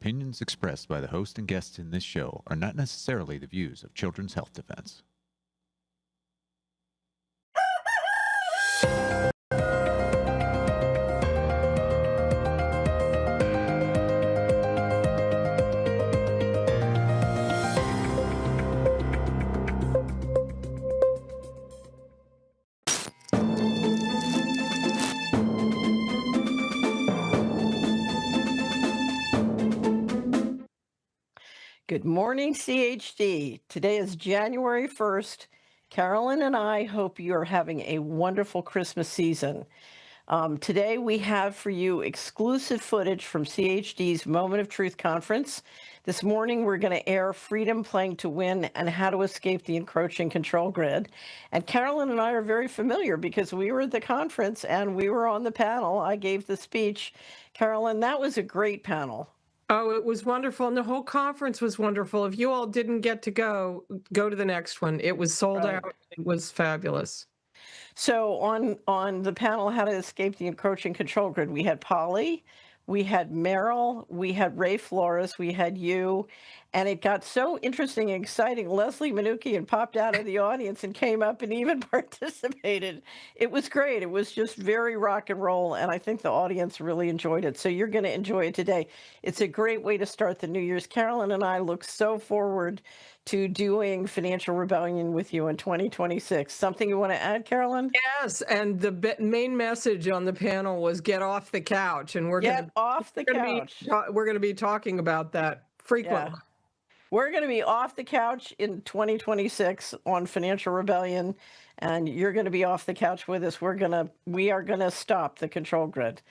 opinions expressed by the host and guests in this show are not necessarily the views of Children's Health Defense. Good morning, CHD. Today is January 1st. Carolyn and I hope you are having a wonderful Christmas season. Today we have for you exclusive footage from CHD's Moment of Truth conference. This morning we're going to air Freedom Playing to Win and How to Escape the Encroaching Control Grid. And Carolyn and I are very familiar because we were at the conference and we were on the panel. I gave the speech. Carolyn, that was a great panel. Oh, it was wonderful. And the whole conference was wonderful. If you all didn't get to go to the next one. It was sold out. It was fabulous. So on the panel, How to Escape the Encroaching Control Grid, we had Polly, we had Meryl, we had Ray Flores, we had you, and it got so interesting and exciting. Leslie Manukian popped out of the audience and came up and even participated. It was great. It was just very rock and roll, and I think the audience really enjoyed it. So you're going to enjoy it today. It's a great way to start the New Year's. Carolyn and I look so forward to doing Financial Rebellion with you in 2026. Something you want to add, Carolyn? Yes, and the main message on the panel was get off the couch, and we're going to be talking about that frequently. Yeah. We're going to be off the couch in 2026 on Financial Rebellion, and you're going to be off the couch with us. We are going to stop the control grid.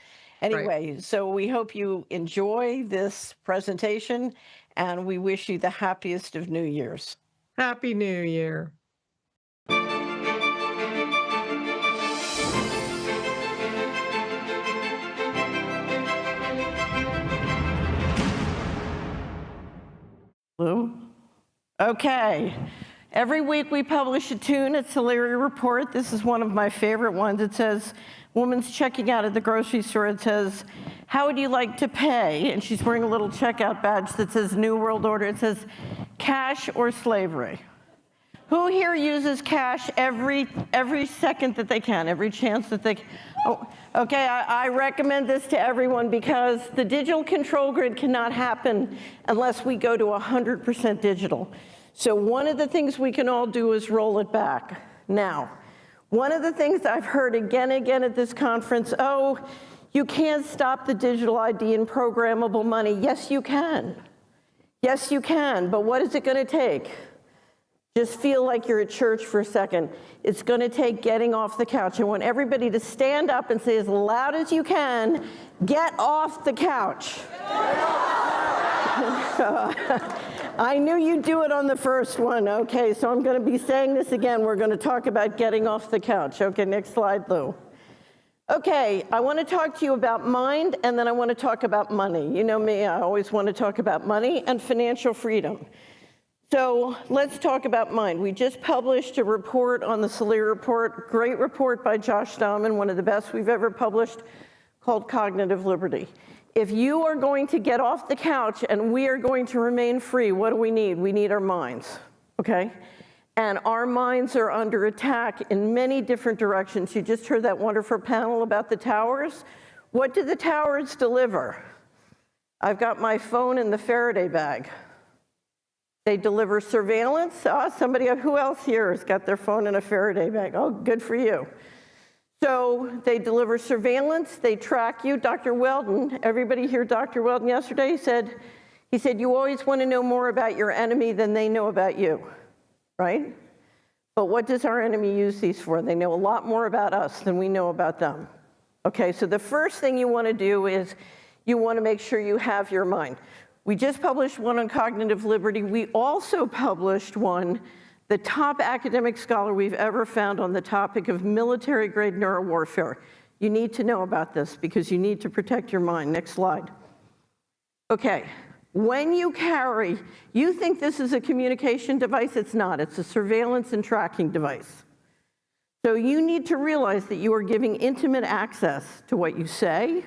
Anyway, So we hope you enjoy this presentation, and we wish you the happiest of New Years. Happy New Year. Okay. Every week we publish a tune at Solari Report. This is one of my favorite ones. It says, woman's checking out at the grocery store. It says, how would you like to pay? And she's wearing a little checkout badge that says New World Order. It says, cash or slavery. Who here uses cash every second that they can, every chance that they can? Oh, okay, I recommend this to everyone because the digital control grid cannot happen unless we go to 100% digital. So one of the things we can all do is roll it back. Now, one of the things I've heard again and again at this conference, oh, you can't stop the digital ID and programmable money. Yes, you can. Yes, you can, but what is it gonna take? Just feel like you're at church for a second. It's going to take getting off the couch. I want everybody to stand up and say as loud as you can, get off the couch. I knew you'd do it on the first one. Okay, so I'm going to be saying this again. We're going to talk about getting off the couch. Okay, next slide, Lou. Okay, I want to talk to you about mind, and then I want to talk about money. You know me, I always want to talk about money and financial freedom. So let's talk about mind. We just published a report on the Solari Report, great report by Josh Dahman, one of the best we've ever published, called Cognitive Liberty. If you are going to get off the couch and we are going to remain free, what do we need? We need our minds, okay? And our minds are under attack in many different directions. You just heard that wonderful panel about the towers. What do the towers deliver? I've got my phone in the Faraday bag. They deliver surveillance. Somebody, who else here has got their phone in a Faraday bag? Oh, good for you. So they deliver surveillance. They track you. Dr. Weldon, everybody hear Dr. Weldon yesterday? He said, you always want to know more about your enemy than they know about you, right? But what does our enemy use these for? They know a lot more about us than we know about them. Okay, so the first thing you want to do is you want to make sure you have your mind. We just published one on cognitive liberty. We also published one, the top academic scholar we've ever found on the topic of military-grade neurowarfare. You need to know about this because you need to protect your mind. Next slide. Okay, when you carry, you think this is a communication device. It's not. It's a surveillance and tracking device. So you need to realize that you are giving intimate access to what you say,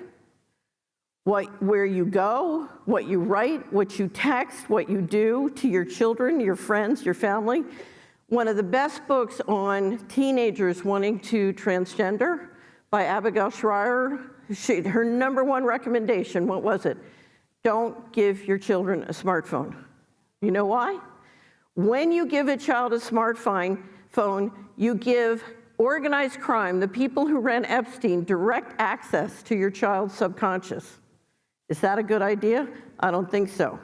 where you go, what you write, what you text, what you do to your children, your friends, your family. One of the best books on teenagers wanting to transgender by Abigail Shrier, her number one recommendation, what was it? Don't give your children a smartphone. You know why? When you give a child a smartphone, you give organized crime, the people who ran Epstein, direct access to your child's subconscious. Is that a good idea? I don't think so.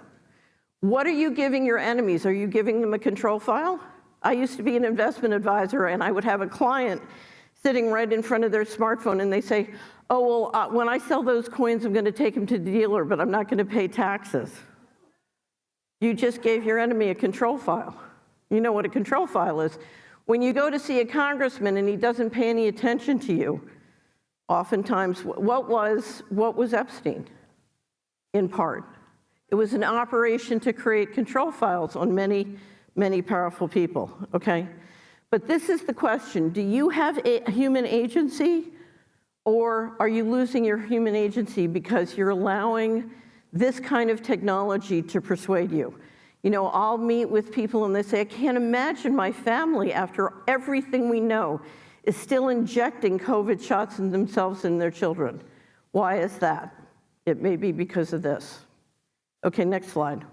What are you giving your enemies? Are you giving them a control file? I used to be an investment advisor, and I would have a client sitting right in front of their smartphone, and they say, oh, well, when I sell those coins, I'm going to take them to the dealer, but I'm not going to pay taxes. You just gave your enemy a control file. You know what a control file is. When you go to see a congressman and he doesn't pay any attention to you, oftentimes, what was Epstein? In part, it was an operation to create control files on many, many powerful people, okay? But this is the question. Do you have a human agency, or are you losing your human agency because you're allowing this kind of technology to persuade you? You know, I'll meet with people and they say, I can't imagine my family, after everything we know, is still injecting COVID shots in themselves and their children. Why is that? It may be because of this. Okay, next slide.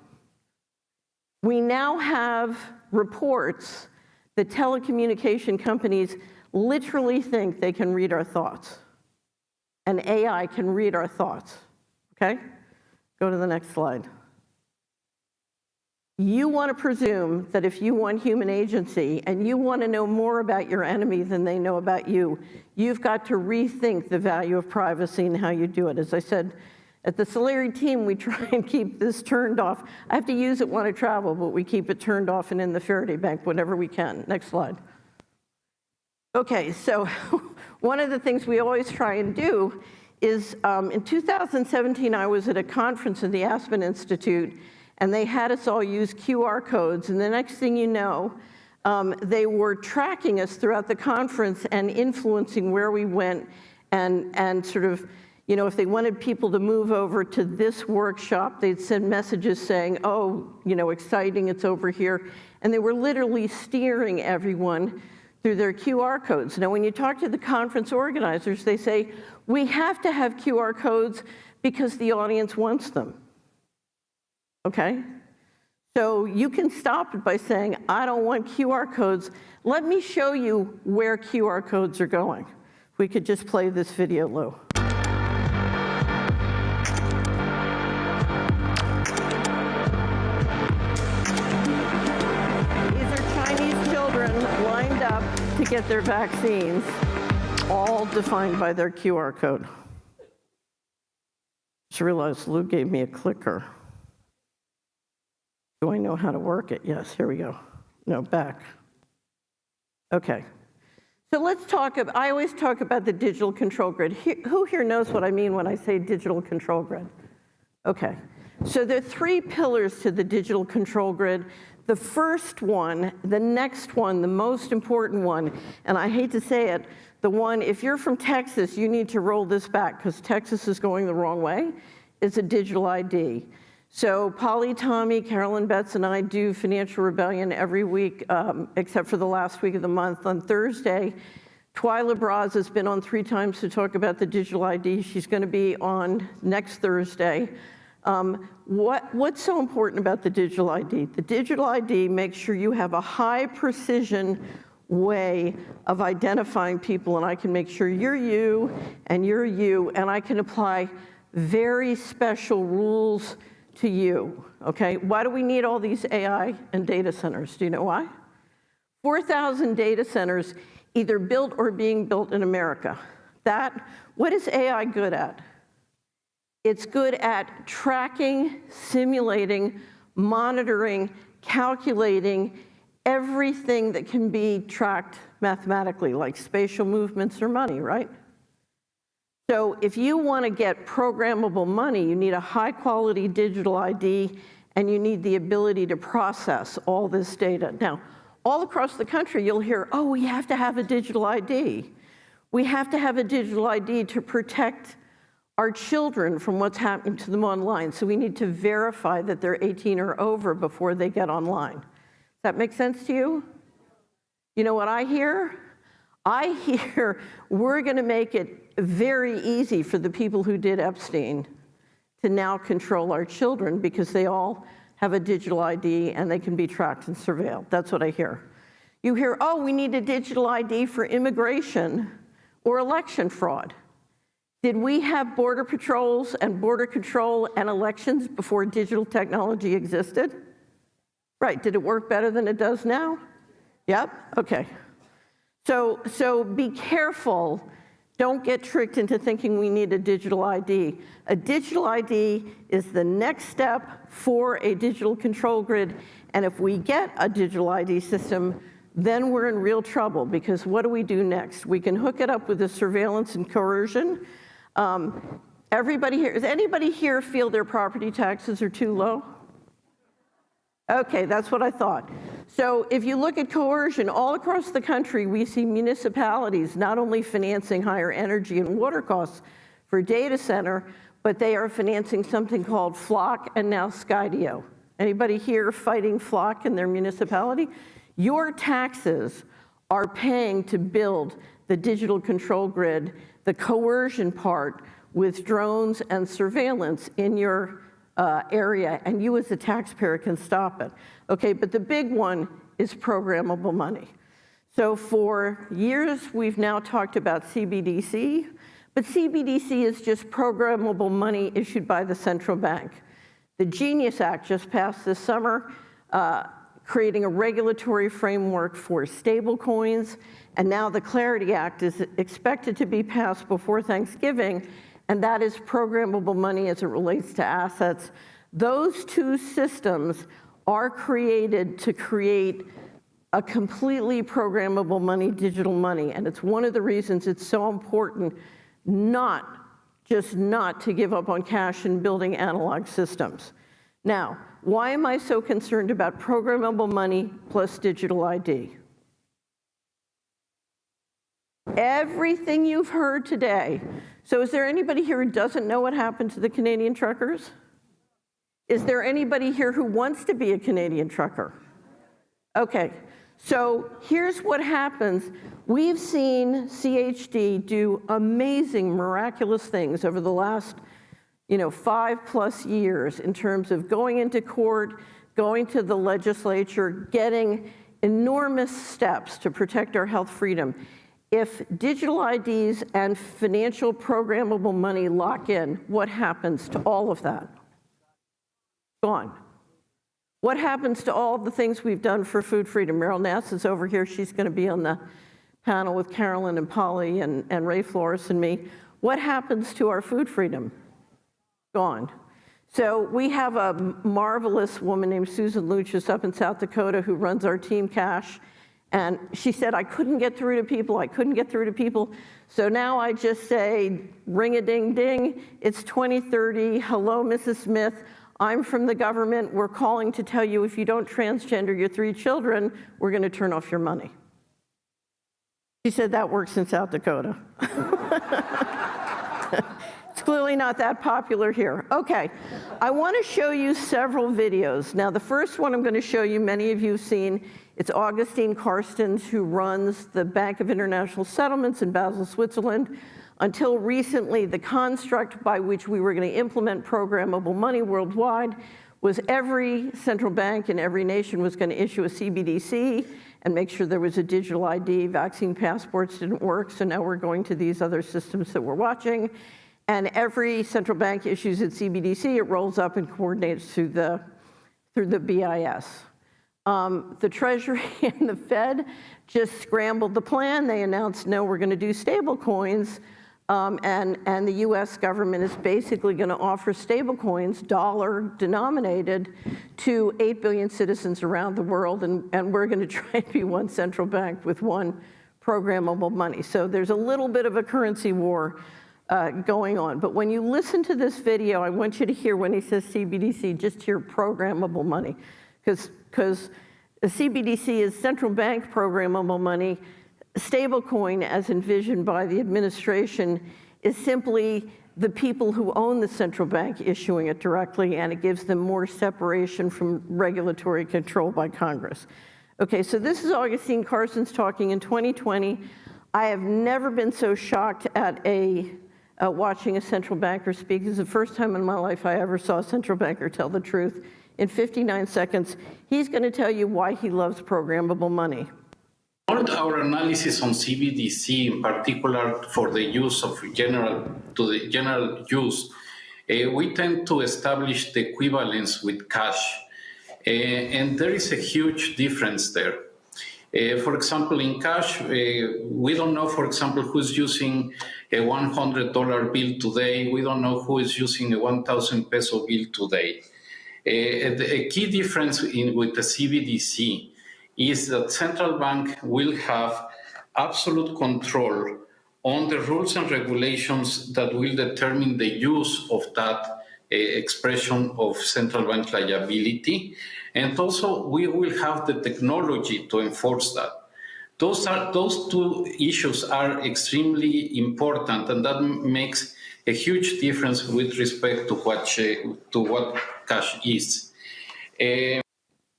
We now have reports that telecommunication companies literally think they can read our thoughts. And AI can read our thoughts, okay? Go to the next slide. You want to presume that if you want human agency and you want to know more about your enemy than they know about you, you've got to rethink the value of privacy and how you do it. As I said, at the Solari team, we try and keep this turned off. I have to use it when I travel, but we keep it turned off and in the Faraday bank whenever we can. Next slide. Okay, so one of the things we always try and do is, in 2017, I was at a conference in the Aspen Institute, and they had us all use QR codes, and the next thing you know, they were tracking us throughout the conference and influencing where we went, and sort of, you know, if they wanted people to move over to this workshop, they'd send messages saying, oh, you know, exciting, it's over here. And they were literally steering everyone through their QR codes. Now, when you talk to the conference organizers, they say, we have to have QR codes because the audience wants them. Okay? So you can stop it by saying, I don't want QR codes. Let me show you where QR codes are going. If we could just play this video, Lou. To get their vaccines, all defined by their QR code. Just realized Lou gave me a clicker. Do I know how to work it? Yes, here we go. No, back. Okay. So let's talk about, I always talk about the digital control grid. Who here knows what I mean when I say digital control grid? Okay. So there are three pillars to the digital control grid. The first one, the next one, the most important one, and I hate to say it, the one, if you're from Texas, you need to roll this back because Texas is going the wrong way, is a digital ID. So Polly, Tommy, Carolyn Betts, and I do Financial Rebellion every week, except for the last week of the month. On Thursday, Twyla Braz has been on 3 times to talk about the digital ID. She's going to be on next Thursday. What's so important about the digital ID? The digital ID makes sure you have a high precision way of identifying people, and I can make sure you're you, and I can apply very special rules to you, okay? Why do we need all these AI and data centers? Do you know why? 4,000 data centers either built or being built in America. What is AI good at? It's good at tracking, simulating, monitoring, calculating everything that can be tracked mathematically, like spatial movements or money, right? So if you want to get programmable money, you need a high-quality digital ID, and you need the ability to process all this data. Now, all across the country, you'll hear, oh, we have to have a digital ID. We have to have a digital ID to protect our children from what's happening to them online. So we need to verify that they're 18 or over before they get online. Does that make sense to you? You know what I hear? I hear we're going to make it very easy for the people who did Epstein to now control our children because they all have a digital ID and they can be tracked and surveilled. That's what I hear. You hear, oh, we need a digital ID for immigration or election fraud. Did we have border patrols and border control and elections before digital technology existed? Right, did it work better than it does now? Yep, okay. So be careful. Don't get tricked into thinking we need a digital ID. A digital ID is the next step for a digital control grid. And if we get a digital ID system, then we're in real trouble because what do we do next? We can hook it up with the surveillance and coercion. Everybody here, does anybody here feel their property taxes are too low? Okay, that's what I thought. So if you look at coercion, all across the country, we see municipalities not only financing higher energy and water costs for data center, but they are financing something called Flock and now Skydio. Anybody here fighting Flock in their municipality? Your taxes are paying to build the digital control grid, the coercion part with drones and surveillance in your area, and you as a taxpayer can stop it. Okay, but the big one is programmable money. So for years, we've now talked about CBDC, but CBDC is just programmable money issued by the central bank. The Genius Act just passed this summer, creating a regulatory framework for stablecoins, and now the Clarity Act is expected to be passed before Thanksgiving, and that is programmable money as it relates to assets. Those two systems are created to create a completely programmable money, digital money, and it's one of the reasons it's so important not to give up on cash and building analog systems. Now, why am I so concerned about programmable money plus digital ID? Everything you've heard today. So is there anybody here who doesn't know what happened to the Canadian truckers? Is there anybody here who wants to be a Canadian trucker? Okay, so here's what happens. We've seen CHD do amazing, miraculous things over the last 5+ years in terms of going into court, going to the legislature, getting enormous steps to protect our health freedom. If digital IDs and financial programmable money lock in, what happens to all of that? Gone. What happens to all the things we've done for food freedom? Meryl Nass is over here. She's going to be on the panel with Carolyn and Polly and Ray Flores and me. What happens to our food freedom? Gone. So we have a marvelous woman named Susan Luchas up in South Dakota who runs our Team Cash. And she said, I couldn't get through to people. I couldn't get through to people. So now I just say, ring-a-ding-ding. It's 2030. Hello, Mrs. Smith. I'm from the government. We're calling to tell you if you don't transgender your 3 children, we're going to turn off your money. She said that works in South Dakota. It's clearly not that popular here. Okay, I want to show you several videos. Now, the first one I'm going to show you, many of you have seen. It's Augustine Karstens, who runs the Bank of International Settlements in Basel, Switzerland. Until recently, the construct by which we were going to implement programmable money worldwide was every central bank in every nation was going to issue a CBDC and make sure there was a digital ID. Vaccine passports didn't work, so now we're going to these other systems that we're watching. And every central bank issues its CBDC, it rolls up and coordinates through the BIS. The Treasury and the Fed just scrambled the plan. They announced, no, we're going to do stable coins. And the US government is basically going to offer stable coins, dollar denominated, to 8 billion citizens around the world. And we're going to try and be one central bank with one programmable money. So there's a little bit of a currency war going on. But when you listen to this video, I want you to hear when he says CBDC, just hear programmable money. Because the CBDC is central bank programmable money. Stablecoin, as envisioned by the administration, is simply the people who own the central bank issuing it directly, and it gives them more separation from regulatory control by Congress. Okay, so this is Augustine Carson's talking in 2020. I have never been so shocked at watching a central banker speak. This is the first time in my life I ever saw a central banker tell the truth. In 59 seconds, he's going to tell you why he loves programmable money. Our analysis on CBDC, in particular for the use of general use, we tend to establish the equivalence with cash, and there is a huge difference there. For example, in cash, we don't know, for example, who's using a $100 bill today. We don't know who is using a 1,000 peso bill today. A key difference with the CBDC is that central bank will have absolute control on the rules and regulations that will determine the use of that expression of central bank liability. And also we will have the technology to enforce that. Those two issues are extremely important, and that makes a huge difference with respect to what cash is.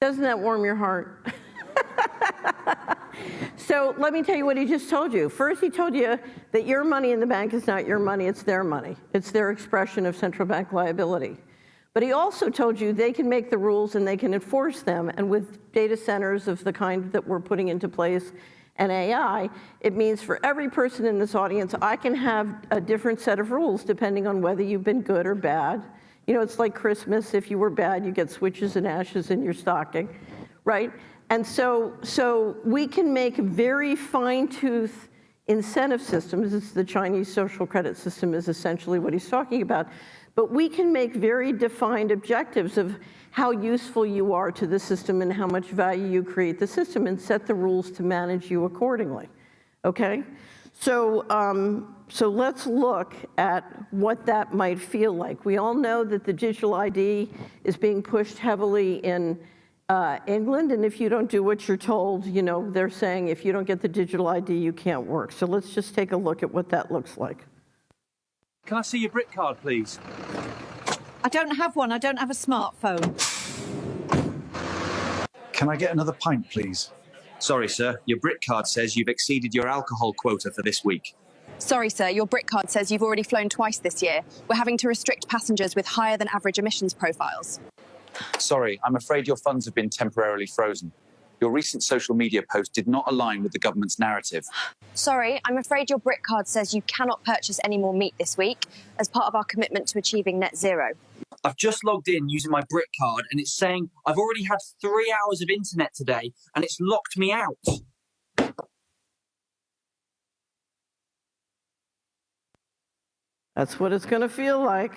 Doesn't that warm your heart? So let me tell you what he just told you. First, he told you that your money in the bank is not your money, it's their money. It's their expression of central bank liability. But he also told you they can make the rules and they can enforce them. And with data centers of the kind that we're putting into place and AI, it means for every person in this audience, I can have a different set of rules depending on whether you've been good or bad. You know, it's like Christmas. If you were bad, you get switches and ashes in your stocking, right? And so we can make very fine-tooth incentive systems. It's the Chinese social credit system is essentially what he's talking about. But we can make very defined objectives of how useful you are to the system and how much value you create the system and set the rules to manage you accordingly, okay? So let's look at what that might feel like. We all know that the digital ID is being pushed heavily in England, and if you don't do what you're told, you know, they're saying if you don't get the digital ID, you can't work. So let's just take a look at what that looks like. Can I see your BRIC card, please? I don't have one. I don't have a smartphone. Can I get another pint, please? Sorry, sir. Your BRIC card says you've exceeded your alcohol quota for this week. Sorry, sir. Your BRIC card says you've already flown twice this year. We're having to restrict passengers with higher than average emissions profiles. Sorry, I'm afraid your funds have been temporarily frozen. Your recent social media post did not align with the government's narrative. Sorry, I'm afraid your BRIC card says you cannot purchase any more meat this week as part of our commitment to achieving net zero. I've just logged in using my BRIC card and it's saying I've already had 3 hours of internet today and it's locked me out. That's what it's going to feel like.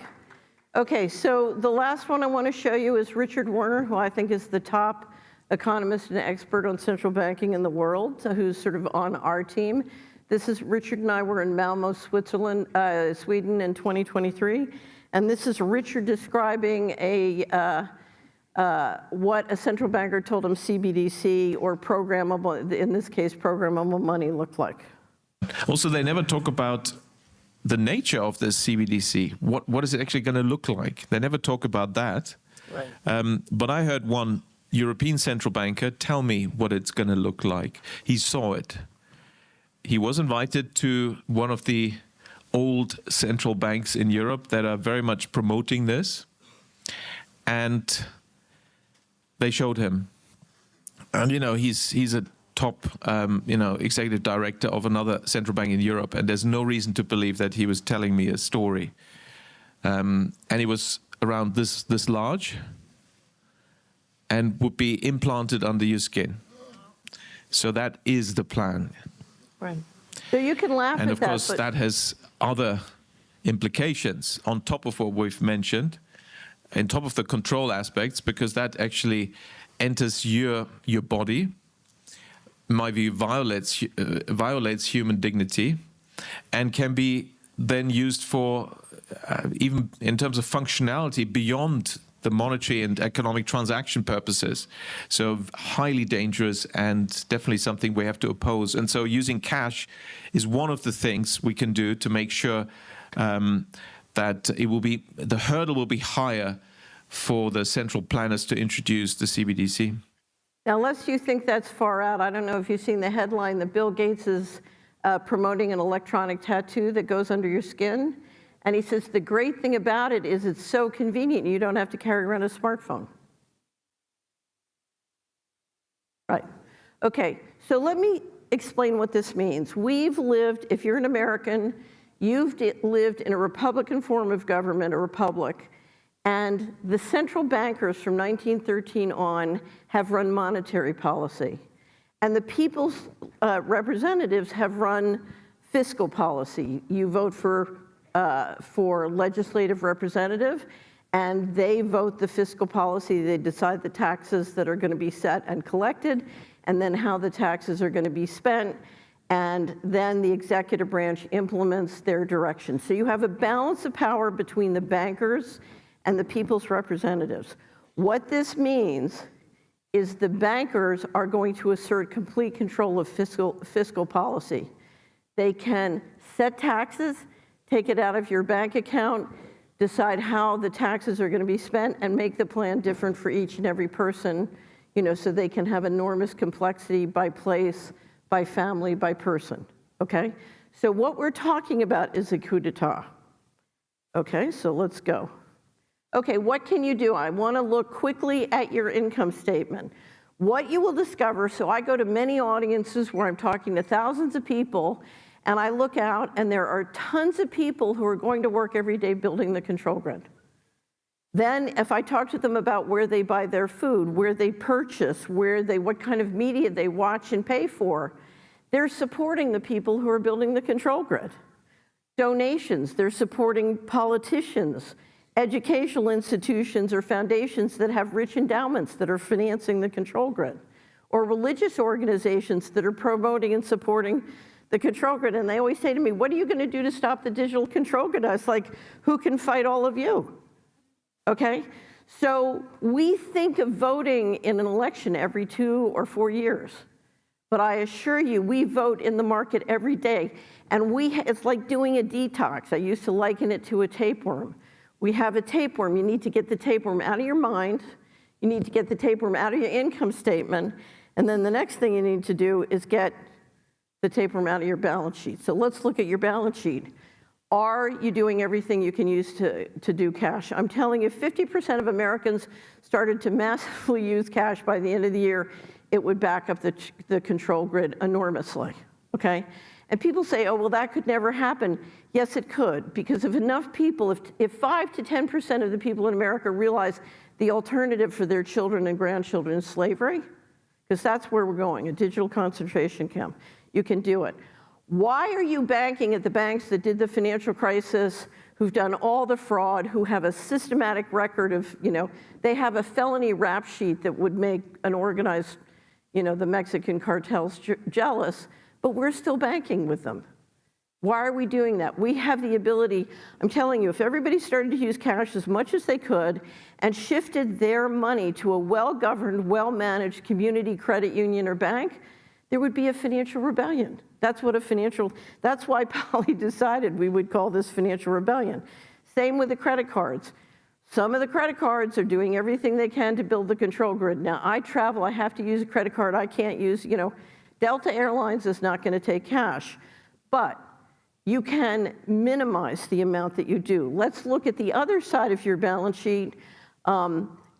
Okay, so the last one I want to show you is Richard Werner, who I think is the top economist and expert on central banking in the world, who's sort of on our team. This is Richard and I were in Malmo, Sweden in 2023. And this is Richard describing what a central banker told him CBDC or programmable, in this case, programmable money looked like. Also, they never talk about the nature of this CBDC. What is it actually going to look like? They never talk about that. Right. But I heard one European central banker tell me what it's going to look like. He saw it. He was invited to one of the old central banks in Europe that are very much promoting this. And they showed him. And, you know, he's a top, executive director of another central bank in Europe. And there's no reason to believe that he was telling me a story. And it was around this large and would be implanted under your skin. So that is the plan. Right. So you can laugh at that. And of course, that has other implications on top of what we've mentioned, on top of the control aspects, because that actually enters your body. In my view, violates human dignity, and can be then used for even in terms of functionality beyond the monetary and economic transaction purposes. So highly dangerous and definitely something we have to oppose. And so using cash is one of the things we can do to make sure that that the hurdle will be higher for the central planners to introduce the CBDC. Now, unless you think that's far out, I don't know if you've seen the headline that Bill Gates is promoting an electronic tattoo that goes under your skin. And he says the great thing about it is it's so convenient, you don't have to carry around a smartphone. Right. Okay, so let me explain what this means. We've lived, if you're an American, you've lived in a Republican form of government, a republic, and the central bankers from 1913 on have run monetary policy. And the people's representatives have run fiscal policy. You vote for legislative representative, and they vote the fiscal policy. They decide the taxes that are going to be set and collected, and then how the taxes are going to be spent, and then the executive branch implements their direction. So you have a balance of power between the bankers and the people's representatives. What this means is the bankers are going to assert complete control of fiscal policy. They can set taxes, take it out of your bank account, decide how the taxes are going to be spent, and make the plan different for each and every person, so they can have enormous complexity by place, by family, by person, okay? So what we're talking about is a coup d'etat. Okay, so let's go. Okay, what can you do? I want to look quickly at your income statement. What you will discover, so I go to many audiences where I'm talking to thousands of people, and I look out, and there are tons of people who are going to work every day building the control grid. Then, if I talk to them about where they buy their food, where they purchase, what kind of media they watch and pay for, they're supporting the people who are building the control grid. Donations, they're supporting politicians, educational institutions or foundations that have rich endowments that are financing the control grid, or religious organizations that are promoting and supporting the control grid. And they always say to me, what are you going to do to stop the digital control grid? I was like, who can fight all of you? Okay? So we think of voting in an election every 2 or 4 years. But I assure you, we vote in the market every day. And it's like doing a detox. I used to liken it to a tapeworm. We have a tapeworm. You need to get the tapeworm out of your mind. You need to get the tapeworm out of your income statement. And then the next thing you need to do is get the tapeworm out of your balance sheet. So let's look at your balance sheet. Are you doing everything you can use to do cash? I'm telling you, 50% of Americans started to massively use cash by the end of the year. It would back up the control grid enormously, okay? And people say, oh, well, that could never happen. Yes, it could, because if enough people, if 5 to 10% of the people in America realize the alternative for their children and grandchildren is slavery, because that's where we're going, a digital concentration camp, you can do it. Why are you banking at the banks that did the financial crisis, who've done all the fraud, who have a systematic record of, they have a felony rap sheet that would make an organized, the Mexican cartels jealous, but we're still banking with them. Why are we doing that? We have the ability, I'm telling you, if everybody started to use cash as much as they could and shifted their money to a well-governed, well-managed community credit union or bank, there would be a financial rebellion. That's why Polly decided we would call this financial rebellion. Same with the credit cards. Some of the credit cards are doing everything they can to build the control grid. Now, I travel, I have to use a credit card. I can't use, Delta Airlines is not going to take cash, but you can minimize the amount that you do. Let's look at the other side of your balance sheet.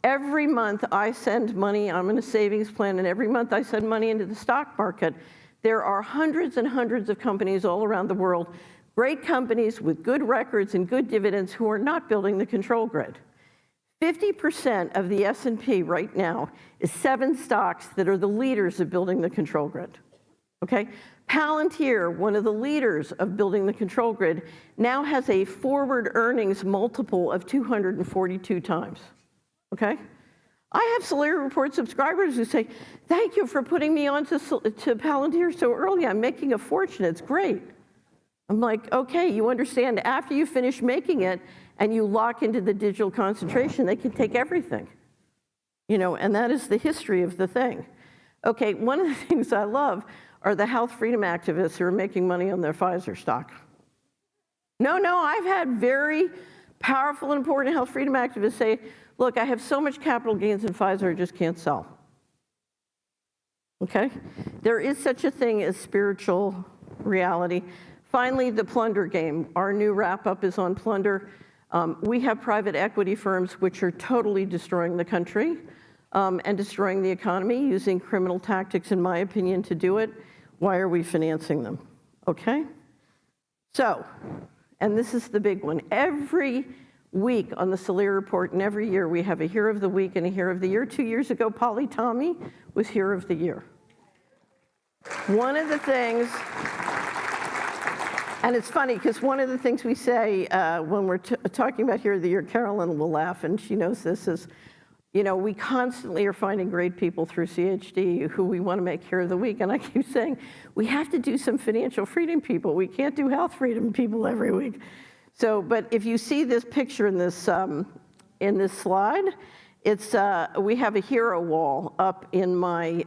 Every month I send money, I'm in a savings plan, and every month I send money into the stock market. There are hundreds and hundreds of companies all around the world, great companies with good records and good dividends who are not building the control grid. 50% of the S&P right now is 7 stocks that are the leaders of building the control grid, okay? Palantir, one of the leaders of building the control grid, now has a forward earnings multiple of 242 times, okay? I have Salary Report subscribers who say, thank you for putting me on to Palantir so early. I'm making a fortune. It's great. I'm like, okay, you understand, after you finish making it and you lock into the digital concentration, they can take everything. And that is the history of the thing. Okay, one of the things I love are the health freedom activists who are making money on their Pfizer stock. No, I've had very powerful and important health freedom activists say, look, I have so much capital gains in Pfizer, I just can't sell. Okay? There is such a thing as spiritual reality. Finally, the plunder game. Our new wrap-up is on plunder. We have private equity firms which are totally destroying the country and destroying the economy, using criminal tactics, in my opinion, to do it. Why are we financing them? Okay? So, and this is the big one. Every week on the Salir Report, and every year we have a Hero of the Week and a Hero of the Year. 2 years ago, Polly Tommy was Hero of the Year. One of the things, and it's funny because one of the things we say when we're talking about Hero of the Year, Carolyn will laugh, and she knows this, is, you know, we constantly are finding great people through CHD who we want to make Hero of the Week. And I keep saying, we have to do some financial freedom people. We can't do health freedom people every week. So, but if you see this picture in this slide, it's, we have a hero wall up in my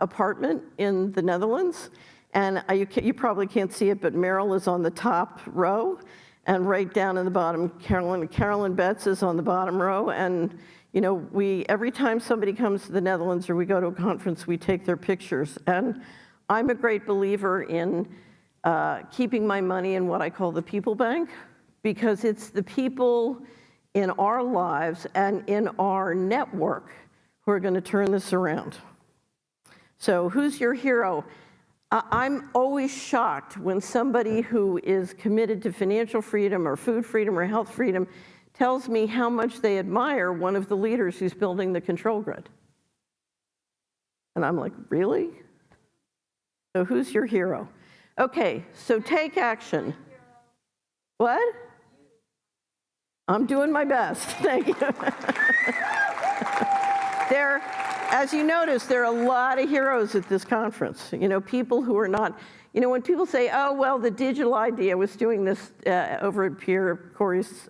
apartment in the Netherlands. And you probably can't see it, but Meryl is on the top row. And right down in the bottom, Carolyn Betts is on the bottom row. And you know, every time somebody comes to the Netherlands or we go to a conference, we take their pictures. And I'm a great believer in keeping my money in what I call the people bank, because it's the people in our lives and in our network who are going to turn this around. So who's your hero? I'm always shocked when somebody who is committed to financial freedom or food freedom or health freedom tells me how much they admire one of the leaders who's building the control grid. And I'm like, really? So who's your hero? Okay, so take action. What? I'm doing my best, thank you. As you notice, there are a lot of heroes at this conference. You know, people who are not, you know, when people say, oh, well, the digital ID, I was doing this over at Pierre Corey's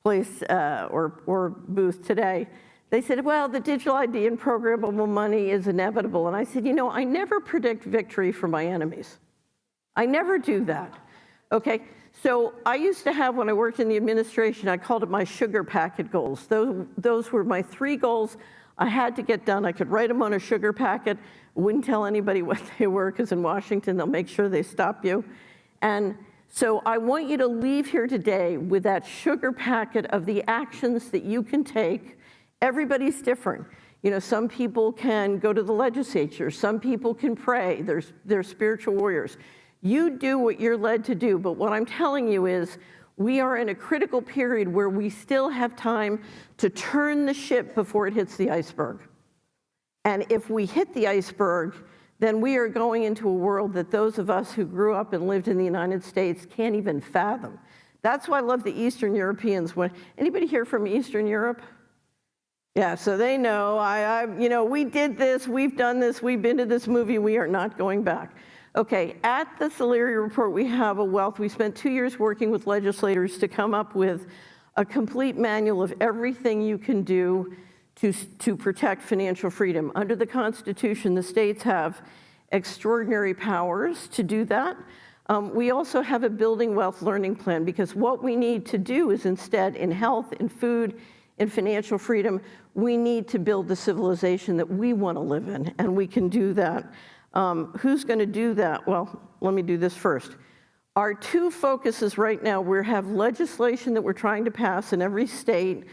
place or booth today. They said, well, the digital ID and programmable money is inevitable. And I said, you know, I never predict victory for my enemies. I never do that, okay? So I used to have, when I worked in the administration, I called it my sugar packet goals. Those were my 3 goals I had to get done. I could write them on a sugar packet, wouldn't tell anybody what they were, because in Washington, they'll make sure they stop you. And so I want you to leave here today with that sugar packet of the actions that you can take. Everybody's different. You know, some people can go to the legislature. Some people can pray. They're spiritual warriors. You do what you're led to do. But what I'm telling you is we are in a critical period where we still have time to turn the ship before it hits the iceberg. And if we hit the iceberg, then we are going into a world that those of us who grew up and lived in the United States can't even fathom. That's why I love the Eastern Europeans. Anybody here from Eastern Europe? Yeah, so they know, you know, we did this, we've done this, we've been to this movie, we are not going back. Okay, at the Saleri Report, we have a wealth. We spent 2 years working with legislators to come up with a complete manual of everything you can do to protect financial freedom. Under the Constitution, the states have extraordinary powers to do that. We also have a building wealth learning plan, because what we need to do is instead, in health, in food, in financial freedom, we need to build the civilization that we want to live in, and we can do that. Who's going to do that? Well, let me do this first. Our 2 focuses right now, we have legislation that we're trying to pass in every state.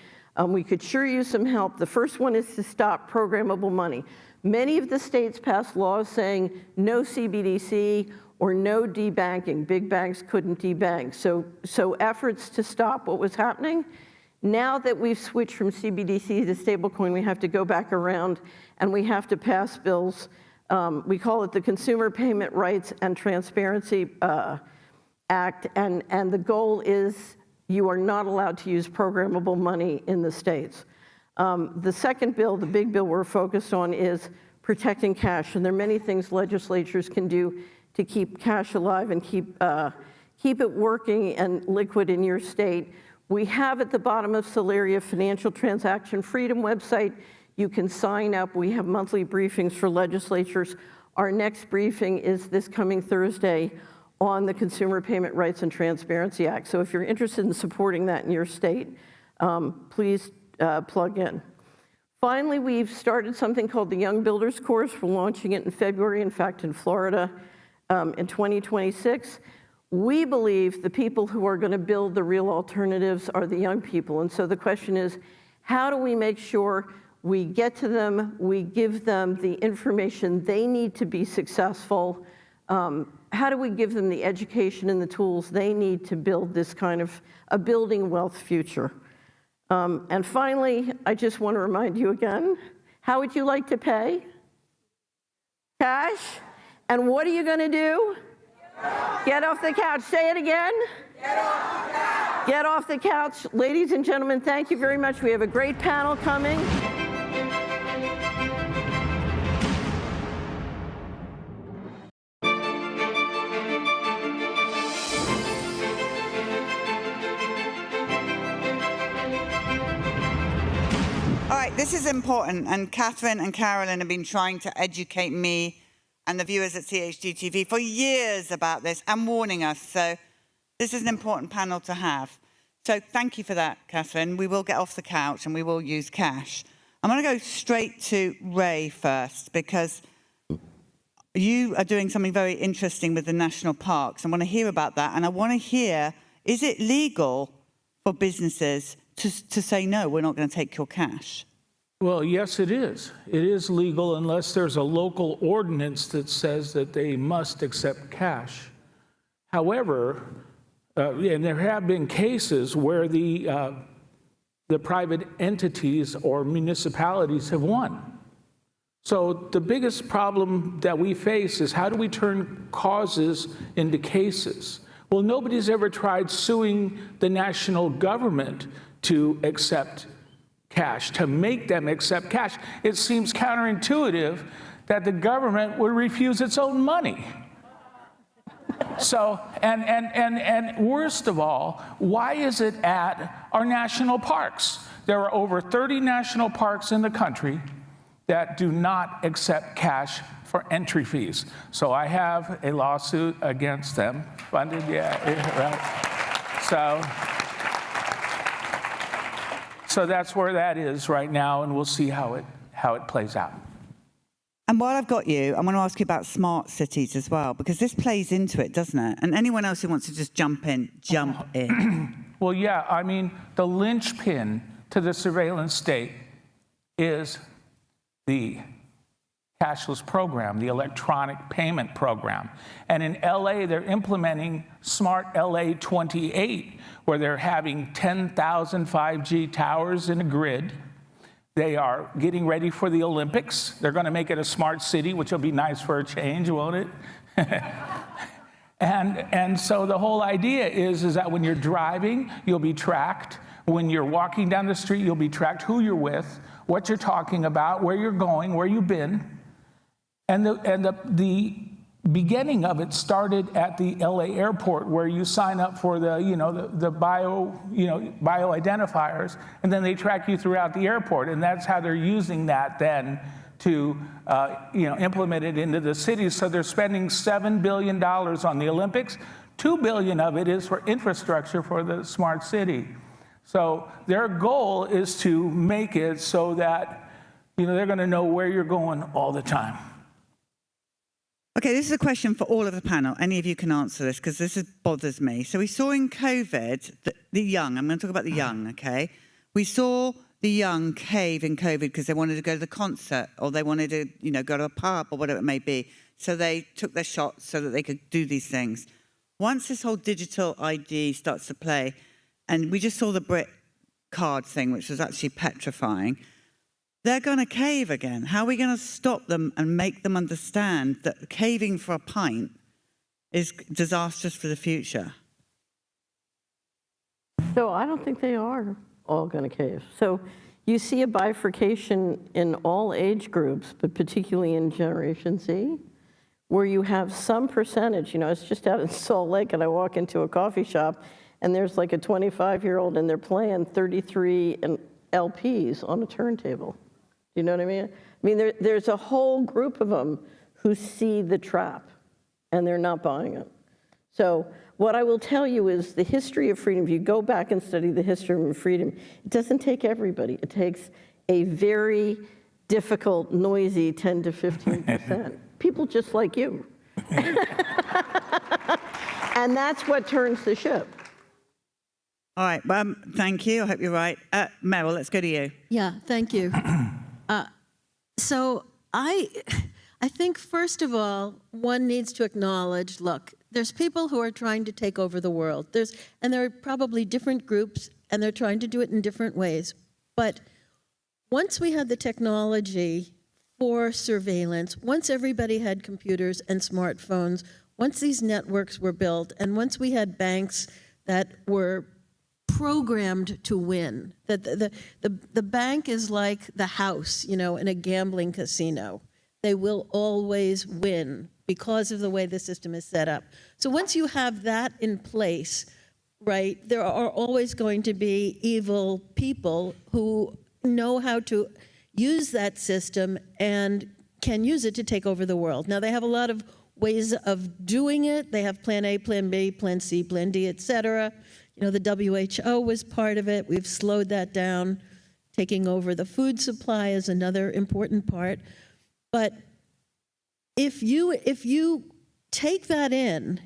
We could sure use some help. The first one is to stop programmable money. Many of the states passed laws saying no CBDC or no debanking. Big banks couldn't debank. So efforts to stop what was happening. Now that we've switched from CBDC to stablecoin, we have to go back around and we have to pass bills. We call it the Consumer Payment Rights and Transparency Act, and the goal is you are not allowed to use programmable money in the states. The second bill, the big bill we're focused on, is protecting cash, and there are many things legislatures can do to keep cash alive and keep it working and liquid in your state. We have at the bottom of Celeria Financial Transaction Freedom website. You can sign up. We have monthly briefings for legislatures. Our next briefing is this coming Thursday on the Consumer Payment Rights and Transparency Act. So if you're interested in supporting that in your state, please plug in. Finally, we've started something called the Young Builders Course. We're launching it in February, in fact, in Florida in 2026. We believe the people who are going to build the real alternatives are the young people. And so the question is, how do we make sure we get to them, we give them the information they need to be successful? How do we give them the education and the tools they need to build this kind of a building wealth future? And finally, I just want to remind you again, how would you like to pay? Cash? And what are you going to do? Get off the couch. Say it again. Get off the couch. Get off the couch. Ladies and gentlemen, thank you very much. We have a great panel coming. All right, this is important, and Catherine and Carolyn have been trying to educate me and the viewers at CHDTV for years about this and warning us, so this is an important panel to have. So thank you for that, Catherine. We will get off the couch and we will use cash. I'm going to go straight to Ray first, because you are doing something very interesting with the national parks. I want to hear about that, and I want to hear, is it legal for businesses to say, no, we're not going to take your cash? Well, yes, it is. It is legal unless there's a local ordinance that says that they must accept cash. However, and there have been cases where the private entities or municipalities have won. So the biggest problem that we face is, how do we turn causes into cases? Well, nobody's ever tried suing the national government to accept cash, to make them accept cash. It seems counterintuitive that the government would refuse its own money. So, and worst of all, why is it at our national parks? There are over 30 national parks in the country that do not accept cash for entry fees. So I have a lawsuit against them, funded, right? So that's where that is right now, and we'll see how it plays out. And while I've got you, I want to ask you about smart cities as well, because this plays into it, doesn't it? And anyone else who wants to just jump in. Well, yeah, I mean, the linchpin to the surveillance state is the cashless program, the electronic payment program. And in LA, they're implementing Smart LA 28, where they're having 10,000 5G towers in a grid. They are getting ready for the Olympics. They're going to make it a smart city, which will be nice for a change, won't it? and so the whole idea is that when you're driving, you'll be tracked. When you're walking down the street, you'll be tracked, who you're with, what you're talking about, where you're going, where you've been. And the beginning of it started at the LA airport, where you sign up for the bio identifiers, and then they track you throughout the airport, and that's how they're using that then to implement it into the cities. So they're spending $7 billion on the Olympics. $2 billion of it is for infrastructure for the smart city. So their goal is to make it so that they're going to know where you're going all the time. Okay, this is a question for all of the panel. Any of you can answer this, because this bothers me. So we saw in COVID, the young, I'm going to talk about the young, okay? We saw the young cave in COVID because they wanted to go to the concert, or they wanted to, go to a pub or whatever it may be. So they took their shots so that they could do these things. Once this whole digital ID starts to play, and we just saw the Brit card thing, which was actually petrifying, they're going to cave again. How are we going to stop them and make them understand that caving for a pint is disastrous for the future? So I don't think they are all going to cave. So you see a bifurcation in all age groups, but particularly in Generation Z, where you have some percentage. I was just out in Salt Lake, and I walk into a coffee shop, and there's like a 25-year-old, and they're playing 33 LPs on a turntable. You know what I mean? I mean, there's a whole group of them who see the trap, and they're not buying it. So what I will tell you is the history of freedom, if you go back and study the history of freedom, it doesn't take everybody. It takes a very difficult, noisy 10 to 15%. People just like you. And that's what turns the ship. All right, thank you. I hope you're right. Meryl, let's go to you. Yeah, thank you. So I think, first of all, one needs to acknowledge, look, there's people who are trying to take over the world. And there are probably different groups, and they're trying to do it in different ways. But once we had the technology for surveillance, once everybody had computers and smartphones, once these networks were built, and once we had banks that were programmed to win, that the bank is like the house, in a gambling casino. They will always win because of the way the system is set up. So once you have that in place, right, there are always going to be evil people who know how to use that system and can use it to take over the world. Now, they have a lot of ways of doing it. They have plan A, plan B, plan C, plan D, et cetera. The WHO was part of it. We've slowed that down. Taking over the food supply is another important part. But if you take that in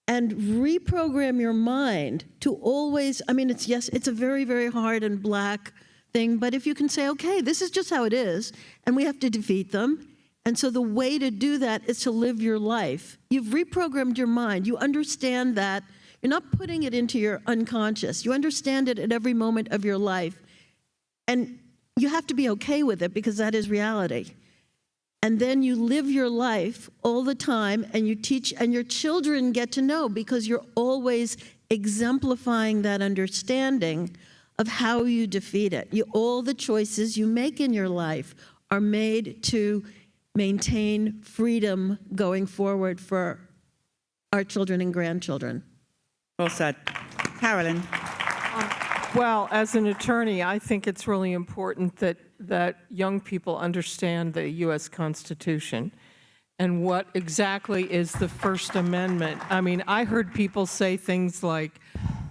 and reprogram your mind to always, it's a very, very hard and black thing, but if you can say, okay, this is just how it is, and we have to defeat them, and so the way to do that is to live your life. You've reprogrammed your mind. You understand that. You're not putting it into your unconscious. You understand it at every moment of your life. And you have to be okay with it because that is reality. And then you live your life all the time, and you teach, and your children get to know because you're always exemplifying that understanding of how you defeat it. All the choices you make in your life are made to maintain freedom going forward for our children and grandchildren. Well said. Carolyn. Well, as an attorney, I think it's really important that young people understand the U.S. Constitution and what exactly is the First Amendment. I heard people say things like,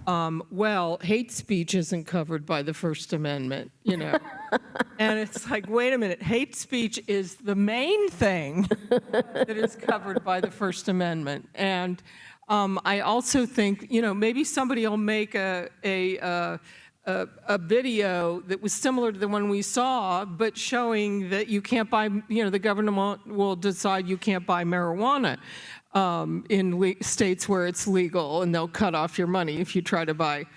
well, hate speech isn't covered by the First Amendment, And it's like, wait a minute, hate speech is the main thing that is covered by the First Amendment. And I also think, maybe somebody will make a video that was similar to the one we saw, but showing that you can't buy, the government will decide you can't buy marijuana in states where it's legal, and they'll cut off your money if you try to buy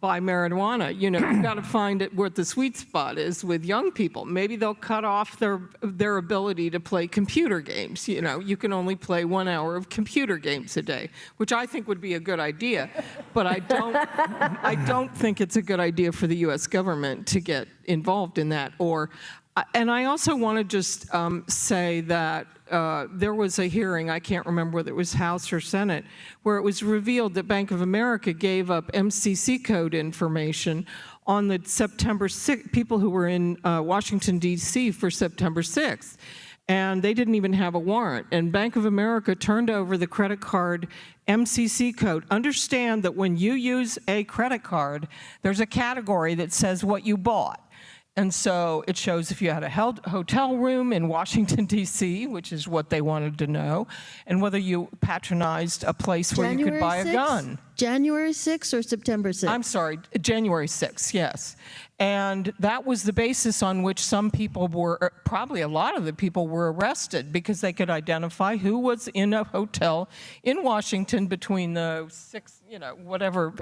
marijuana. You've got to find it where the sweet spot is with young people. Maybe they'll cut off their ability to play computer games. You can only play 1 hour of computer games a day, which I think would be a good idea. But I don't think it's a good idea for the U.S. government to get involved in that. And I also want to just say that there was a hearing, I can't remember whether it was House or Senate, where it was revealed that Bank of America gave up MCC code information on the September 6th, people who were in Washington, D.C. for September 6th. And they didn't even have a warrant. And Bank of America turned over the credit card MCC code. Understand that when you use a credit card, there's a category that says what you bought. And so it shows if you had a hotel room in Washington, D.C., which is what they wanted to know, and whether you patronized a place where you could buy a gun. January 6th or September 6th? I'm sorry, January 6th, yes. And that was the basis on which some people were, probably a lot of the people were arrested because they could identify who was in a hotel in Washington between the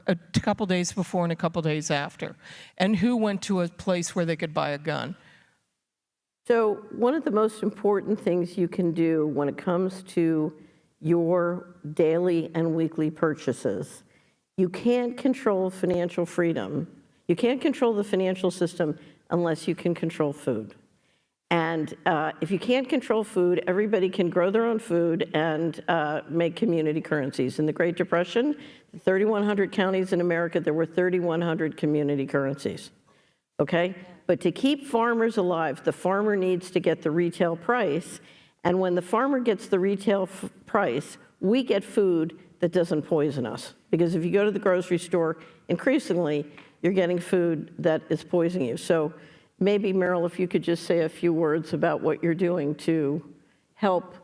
a couple days before and a couple days after, and who went to a place where they could buy a gun. So one of the most important things you can do when it comes to your daily and weekly purchases, you can't control financial freedom. You can't control the financial system unless you can control food. And if you can't control food, everybody can grow their own food and make community currencies. In the Great Depression, the 3,100 counties in America, there were 3,100 community currencies, okay? But to keep farmers alive, the farmer needs to get the retail price. And when the farmer gets the retail price, we get food that doesn't poison us. Because if you go to the grocery store, increasingly, you're getting food that is poisoning you. So maybe, Meryl, if you could just say a few words about what you're doing to help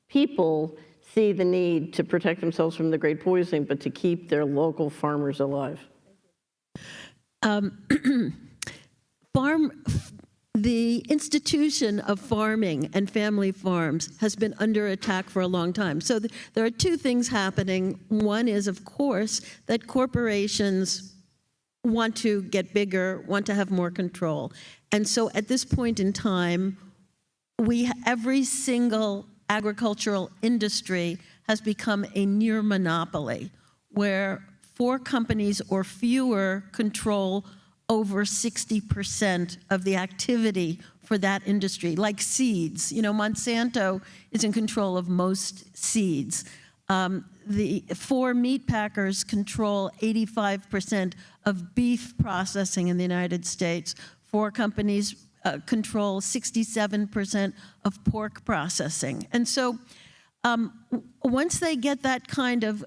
people see the need to protect themselves from the great poisoning, but to keep their local farmers alive. The institution of farming and family farms has been under attack for a long time. So there are two things happening. One is, of course, that corporations want to get bigger, want to have more control. And so at this point in time, every single agricultural industry has become a near monopoly, where 4 companies or fewer control over 60% of the activity for that industry, like seeds. You know, Monsanto is in control of most seeds. The 4 meat packers control 85% of beef processing in the United States. 4 companies control 67% of pork processing. And so once they get that kind of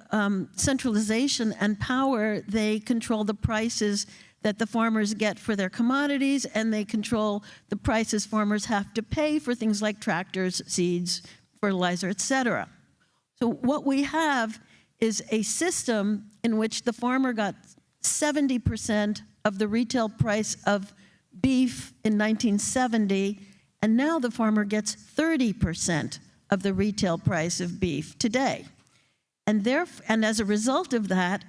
centralization and power, they control the prices that the farmers get for their commodities, and they control the prices farmers have to pay for things like tractors, seeds, fertilizer, et cetera. So what we have is a system in which the farmer got 70% of the retail price of beef in 1970, and now the farmer gets 30% of the retail price of beef today. And as a result of that,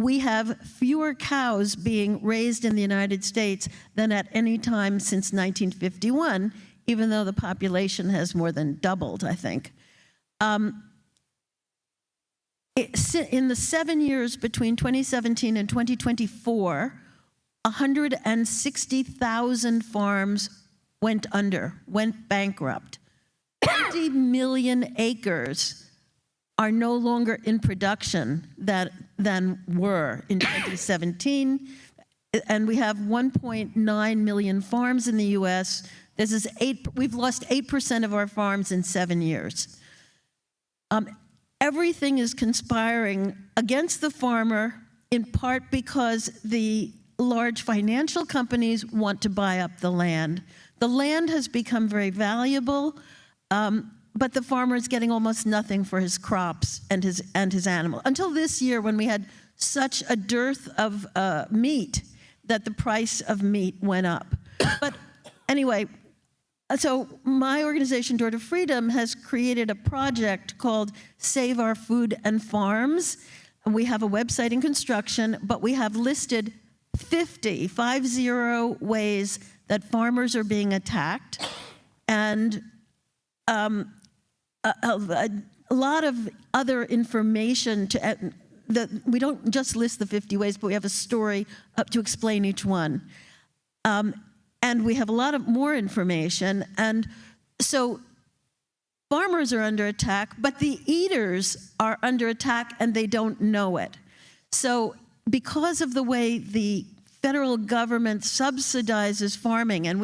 we have fewer cows being raised in the United States than at any time since 1951, even though the population has more than doubled, I think. In the 7 years between 2017 and 2024, 160,000 farms went bankrupt. 20 million acres are no longer in production than were in 2017. And we have 1.9 million farms in the US. We've lost 8% of our farms in 7 years. Everything is conspiring against the farmer, in part because the large financial companies want to buy up the land. The land has become very valuable, but the farmer is getting almost nothing for his crops and his animal. Until this year, when we had such a dearth of meat that the price of meat went up. But anyway, so my organization, Door to Freedom, has created a project called Save Our Food and Farms. And we have a website in construction, but we have listed 50 ways that farmers are being attacked, and a lot of other information we don't just list the 50 ways, but we have a story up to explain each one. And we have a lot of more information. And so farmers are under attack, but the eaters are under attack and they don't know it. So because of the way the federal government subsidizes farming, and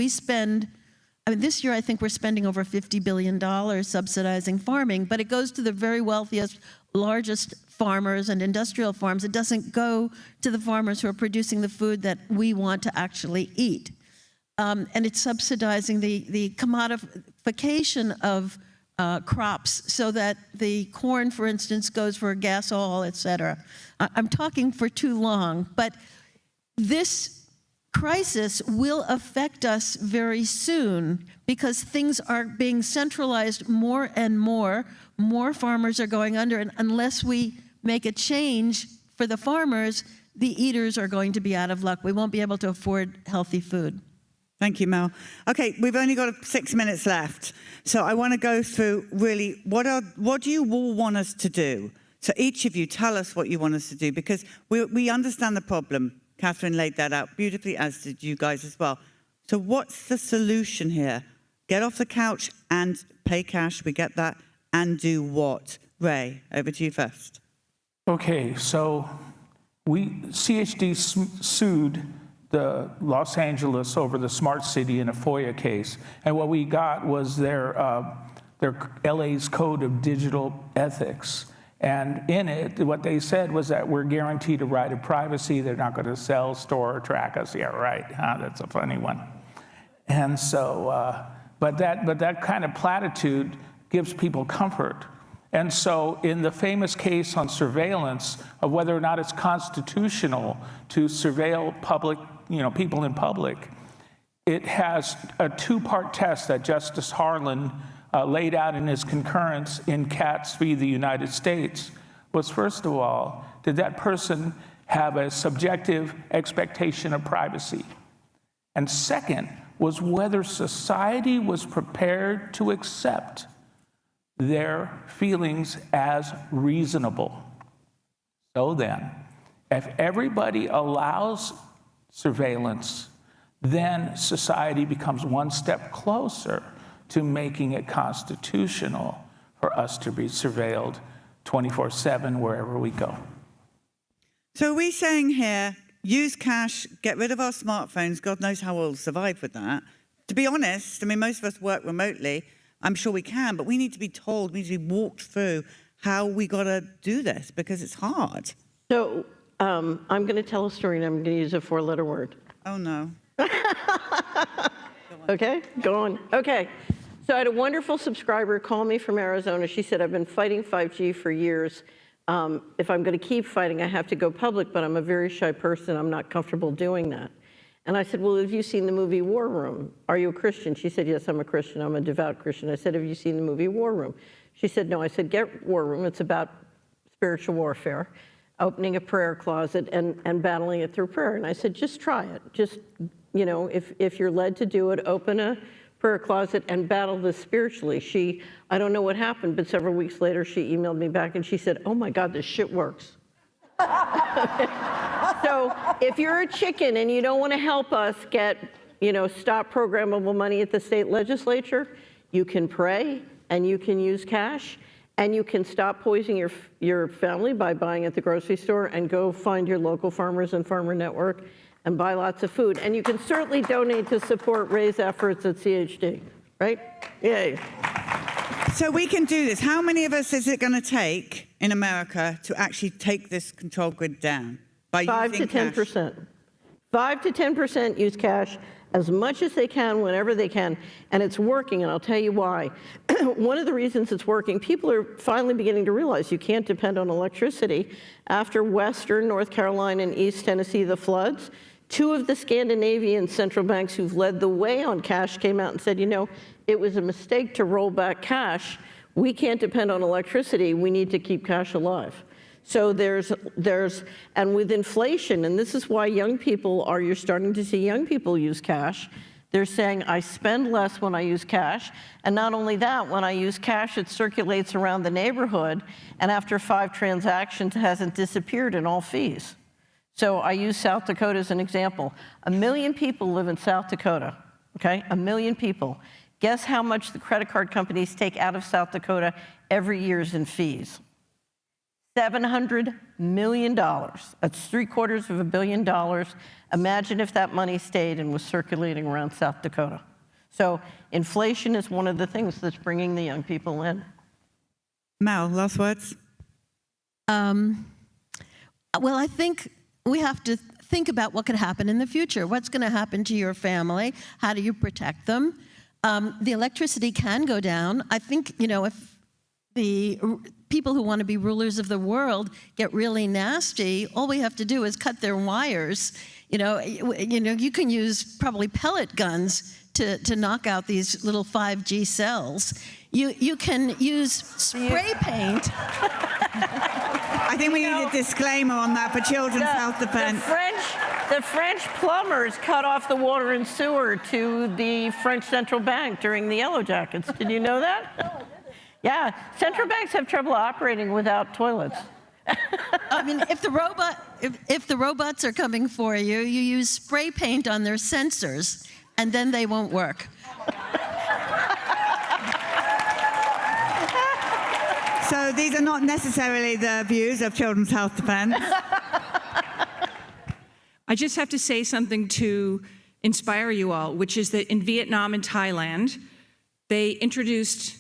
this year I think we're spending over $50 billion subsidizing farming, but it goes to the very wealthiest, largest farmers and industrial farms. It doesn't go to the farmers who are producing the food that we want to actually eat. And it's subsidizing the commodification of crops, so that the corn, for instance, goes for gas oil, et cetera. I'm talking for too long, but this crisis will affect us very soon because things are being centralized more and more. More farmers are going under, and unless we make a change for the farmers, the eaters are going to be out of luck. We won't be able to afford healthy food. Thank you, Mel. Okay, we've only got 6 minutes left. So I want to go through really what do you all want us to do? So each of you tell us what you want us to do, because we understand the problem. Catherine laid that out beautifully, as did you guys as well. So what's the solution here? Get off the couch and pay cash, we get that, and do what? Ray, over to you first. Okay, so CHD sued the Los Angeles over the smart city in a FOIA case, and what we got was their LA's Code of Digital Ethics. And in it, what they said was that we're guaranteed a right of privacy. They're not going to sell, store, or track us. Yeah, right. Huh? That's a funny one. And so, but that kind of platitude gives people comfort. And so in the famous case on surveillance of whether or not it's constitutional to surveil public, people in public, it has a two-part test that Justice Harlan laid out in his concurrence in Katz v. the United States. Was, first of all, did that person have a subjective expectation of privacy? And second was whether society was prepared to accept their feelings as reasonable. So then, if everybody allows surveillance, then society becomes one step closer to making it constitutional for us to be surveilled 24/7 wherever we go. So are we saying here, use cash, get rid of our smartphones, God knows how we'll survive with that. To be honest, I mean, most of us work remotely. I'm sure we can, but we need to be told, we need to be walked through how we got to do this because it's hard. So I'm going to tell a story and I'm going to use a four-letter word. Oh, no. Okay, go on. Okay, so I had a wonderful subscriber call me from Arizona. She said, I've been fighting 5G for years. If I'm going to keep fighting, I have to go public, but I'm a very shy person. I'm not comfortable doing that. And I said, well, have you seen the movie War Room? Are you a Christian? She said, yes, I'm a Christian. I'm a devout Christian. I said, have you seen the movie War Room? She said, no. I said, get War Room. It's about spiritual warfare, opening a prayer closet and battling it through prayer. And I said, just try it. Just, if you're led to do it, open a prayer closet and battle this spiritually. I don't know what happened, but several weeks later, she emailed me back and she said, oh my God, this shit works. So if you're a chicken and you don't want to help us get, stop programmable money at the state legislature, you can pray and you can use cash and you can stop poisoning your family by buying at the grocery store and go find your local farmers and farmer network and buy lots of food. And you can certainly donate to support Ray's efforts at CHD, right? Yay. So we can do this. How many of us is it going to take in America to actually take this control grid down? By 5 to 10%. 5 to 10% use cash as much as they can, whenever they can, and it's working, and I'll tell you why. One of the reasons it's working, people are finally beginning to realize you can't depend on electricity. After Western North Carolina and East Tennessee, the floods, 2 of the Scandinavian central banks who've led the way on cash came out and said, it was a mistake to roll back cash. We can't depend on electricity. We need to keep cash alive. So and with inflation, and this is why you're starting to see young people use cash. They're saying, I spend less when I use cash. And not only that, when I use cash, it circulates around the neighborhood. And after 5 transactions, it hasn't disappeared in all fees. So I use South Dakota as an example. 1 million people live in South Dakota, okay? 1 million people. Guess how much the credit card companies take out of South Dakota every year in fees? $700 million. That's $750 million. Imagine if that money stayed and was circulating around South Dakota. So inflation is one of the things that's bringing the young people in. Mel, last words? Well, I think we have to think about what could happen in the future. What's going to happen to your family? How do you protect them? The electricity can go down. I think, if the people who want to be rulers of the world get really nasty, all we have to do is cut their wires. You can use probably pellet guns to knock out these little 5G cells. You can use spray paint. I think we need a disclaimer on that for Children's Health Defense. The French plumbers cut off the water and sewer to the French central bank during the Yellow Jackets. Did you know that? Yeah, central banks have trouble operating without toilets. I mean, if the robots are coming for you, you use spray paint on their sensors, and then they won't work. So these are not necessarily the views of Children's Health Defense. I just have to say something to inspire you all, which is that in Vietnam and Thailand, they introduced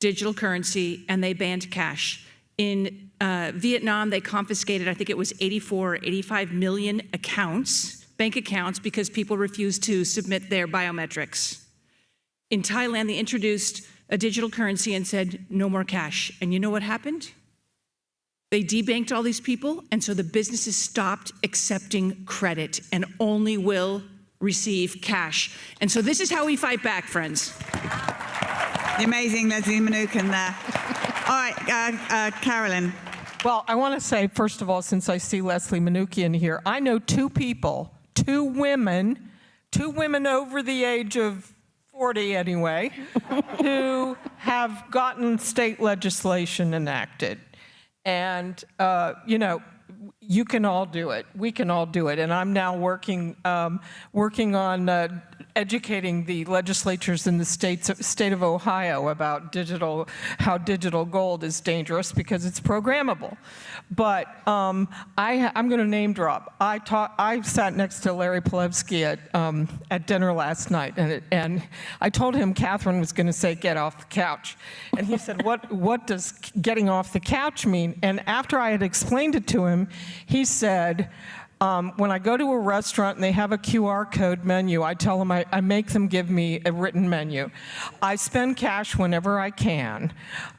digital currency, and they banned cash. In Vietnam, they confiscated, I think it was 84 or 85 million accounts, bank accounts, because people refused to submit their biometrics. In Thailand, they introduced a digital currency and said, no more cash. And you know what happened? They debanked all these people, and so the businesses stopped accepting credit and only will receive cash. And so this is how we fight back, friends. The amazing Leslie Mnookin there. All right, Carolyn. Well, I want to say, first of all, since I see Leslie Mnookin here, I know two women over the age of 40 anyway, who have gotten state legislation enacted. And, you can all do it. We can all do it. And I'm now working on educating the legislatures in the state of Ohio about how digital gold is dangerous because it's programmable. But I'm going to name drop. I sat next to Larry Palevsky at dinner last night, and I told him Catherine was going to say, "Get off the couch," and he said, "What does getting off the couch mean?" And after I had explained it to him, he said, when I go to a restaurant and they have a QR code menu, I tell them I make them give me a written menu. I spend cash whenever I can.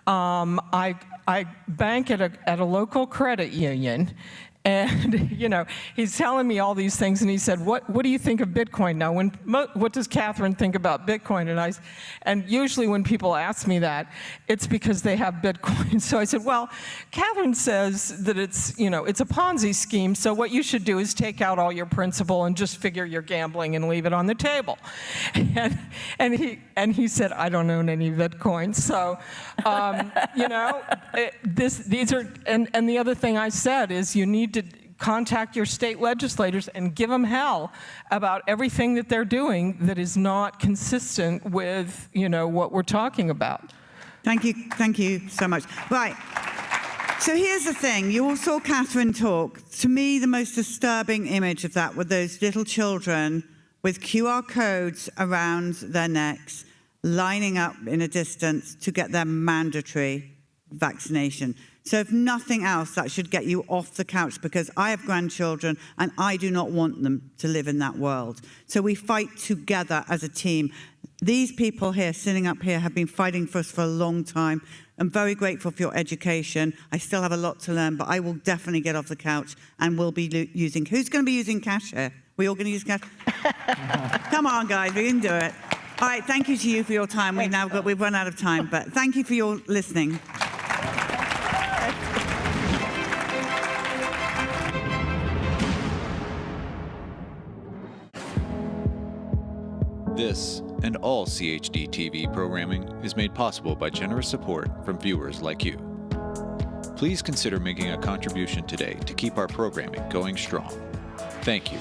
I bank at a local credit union. And, he's telling me all these things, and he said, what do you think of Bitcoin now? What does Catherine think about Bitcoin? And usually when people ask me that, it's because they have Bitcoin. So I said, well, Catherine says that it's a Ponzi scheme, so what you should do is take out all your principal and just figure you're gambling and leave it on the table. And he said, I don't own any Bitcoin. So, these are, and the other thing I said is you need to contact your state legislators and give them hell about everything that they're doing that is not consistent with, what we're talking about. Thank you so much. Right. So here's the thing. You all saw Catherine talk. To me, the most disturbing image of that were those little children with QR codes around their necks, lining up in a distance to get their mandatory vaccination. So if nothing else, that should get you off the couch, because I have grandchildren and I do not want them to live in that world. So we fight together as a team. These people here, sitting up here, have been fighting for us for a long time. I'm very grateful for your education. I still have a lot to learn, but I will definitely get off the couch and will be using... Who's going to be using cash here? We all going to use cash? Come on, guys, we can do it. All right, thank you to you for your time. We've run out of time, but thank you for your listening. This and all CHD TV programming is made possible by generous support from viewers like you. Please consider making a contribution today to keep our programming going strong. Thank you.